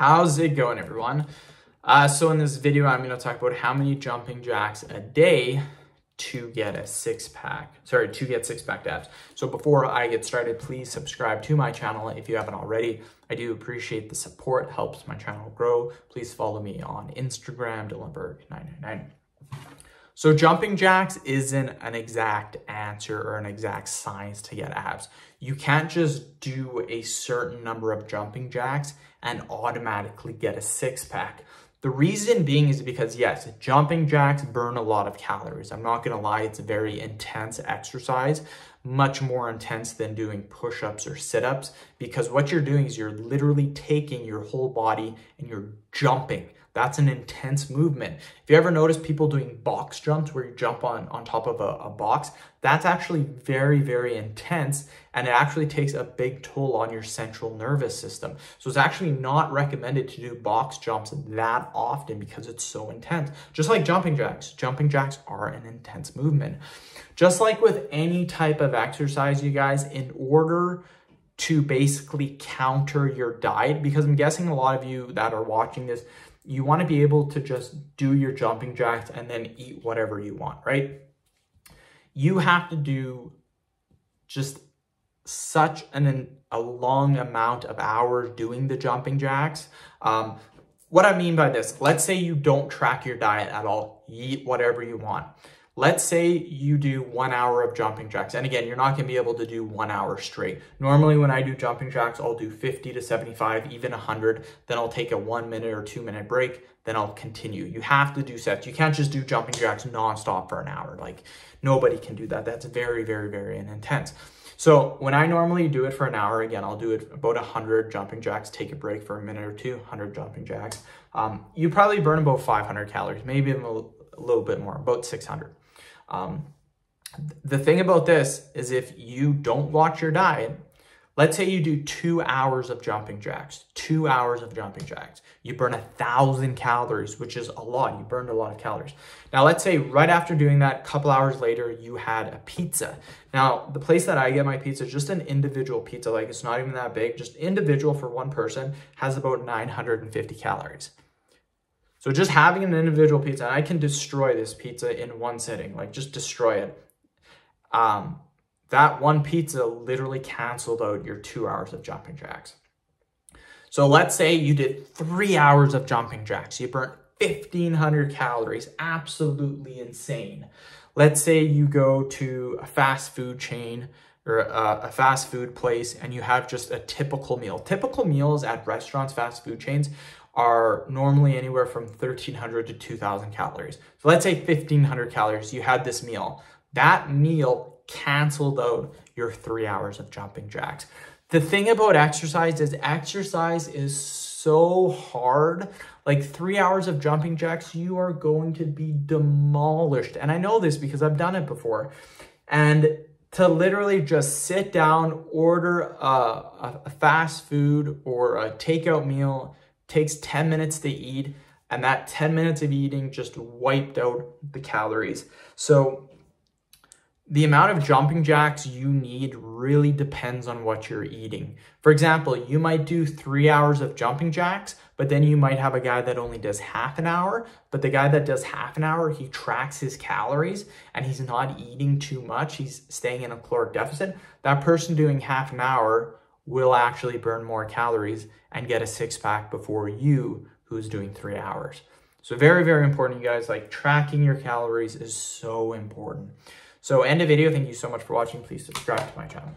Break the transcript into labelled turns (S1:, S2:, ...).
S1: How's it going, everyone? So in this video, I'm going to talk about how many jumping jacks a day to get a to get six-pack abs. So before I get started, please subscribe to my channel if you haven't already. I do appreciate the support, it helps my channel grow. Please follow me on Instagram, Dylanberg999. So jumping jacks isn't an exact answer or an exact science to get abs. You can't just do a certain number of jumping jacks and automatically get a six-pack. The reason being is because, yes, jumping jacks burn a lot of calories. I'm not gonna lie, it's a very intense exercise, much more intense than doing push-ups or sit-ups, because what you're doing is you're literally taking your whole body and you're jumping. That's an intense movement. If you ever notice people doing box jumps where you jump on top of a box, that's actually very, very intense, and it actually takes a big toll on your central nervous system. So it's actually not recommended to do box jumps that often because it's so intense. Just like jumping jacks are an intense movement. Just like with any type of exercise, you guys, in order to basically counter your diet, because I'm guessing a lot of you that are watching this, you want to be able to just do your jumping jacks and then eat whatever you want, right? You have to do just such a long amount of hours doing the jumping jacks. What I mean by this, let's say you don't track your diet at all. You eat whatever you want. Let's say you do 1 hour of jumping jacks. And again, you're not gonna be able to do 1 hour straight. Normally when I do jumping jacks, I'll do 50 to 75, even 100. Then I'll take a 1 minute or 2 minute break. Then I'll continue. You have to do sets. You can't just do jumping jacks nonstop for an hour. Like, nobody can do that. That's very, very, very intense. So when I normally do it for an hour, again, I'll do it about 100 jumping jacks, take a break for a minute or two, 100 jumping jacks. You probably burn about 500 calories, maybe a little bit more, about 600. The thing about this is if you don't watch your diet, let's say you do 2 hours of jumping jacks, 2 hours of jumping jacks, you burn 1,000 calories, which is a lot. You burned a lot of calories. Now, let's say right after doing that, a couple hours later, you had a pizza. Now, the place that I get my pizza is just an individual pizza. Like, it's not even that big, just individual for one person, has about 950 calories. So just having an individual pizza, and I can destroy this pizza in one sitting, like just destroy it. That one pizza literally canceled out your 2 hours of jumping jacks. So let's say you did 3 hours of jumping jacks. You burnt 1,500 calories, absolutely insane. Let's say you go to a fast food chain or a fast food place and you have just a typical meal. Typical meals at restaurants, fast food chains, are normally anywhere from 1,300 to 2,000 calories. So let's say 1,500 calories, you had this meal. That meal canceled out your 3 hours of jumping jacks. The thing about exercise is so hard. Like 3 hours of jumping jacks, you are going to be demolished. And I know this because I've done it before. And to literally just sit down, order a fast food or a takeout meal, takes 10 minutes to eat, and that 10 minutes of eating just wiped out the calories. So the amount of jumping jacks you need really depends on what you're eating. For example, you might do 3 hours of jumping jacks, but then you might have a guy that only does half an hour, but the guy that does half an hour, he tracks his calories and he's not eating too much. He's staying in a caloric deficit. That person doing half an hour will actually burn more calories and get a six-pack before you, who's doing 3 hours. So very, very important, you guys. Like, tracking your calories is so important. So end of video. Thank you so much for watching. Please subscribe to my channel.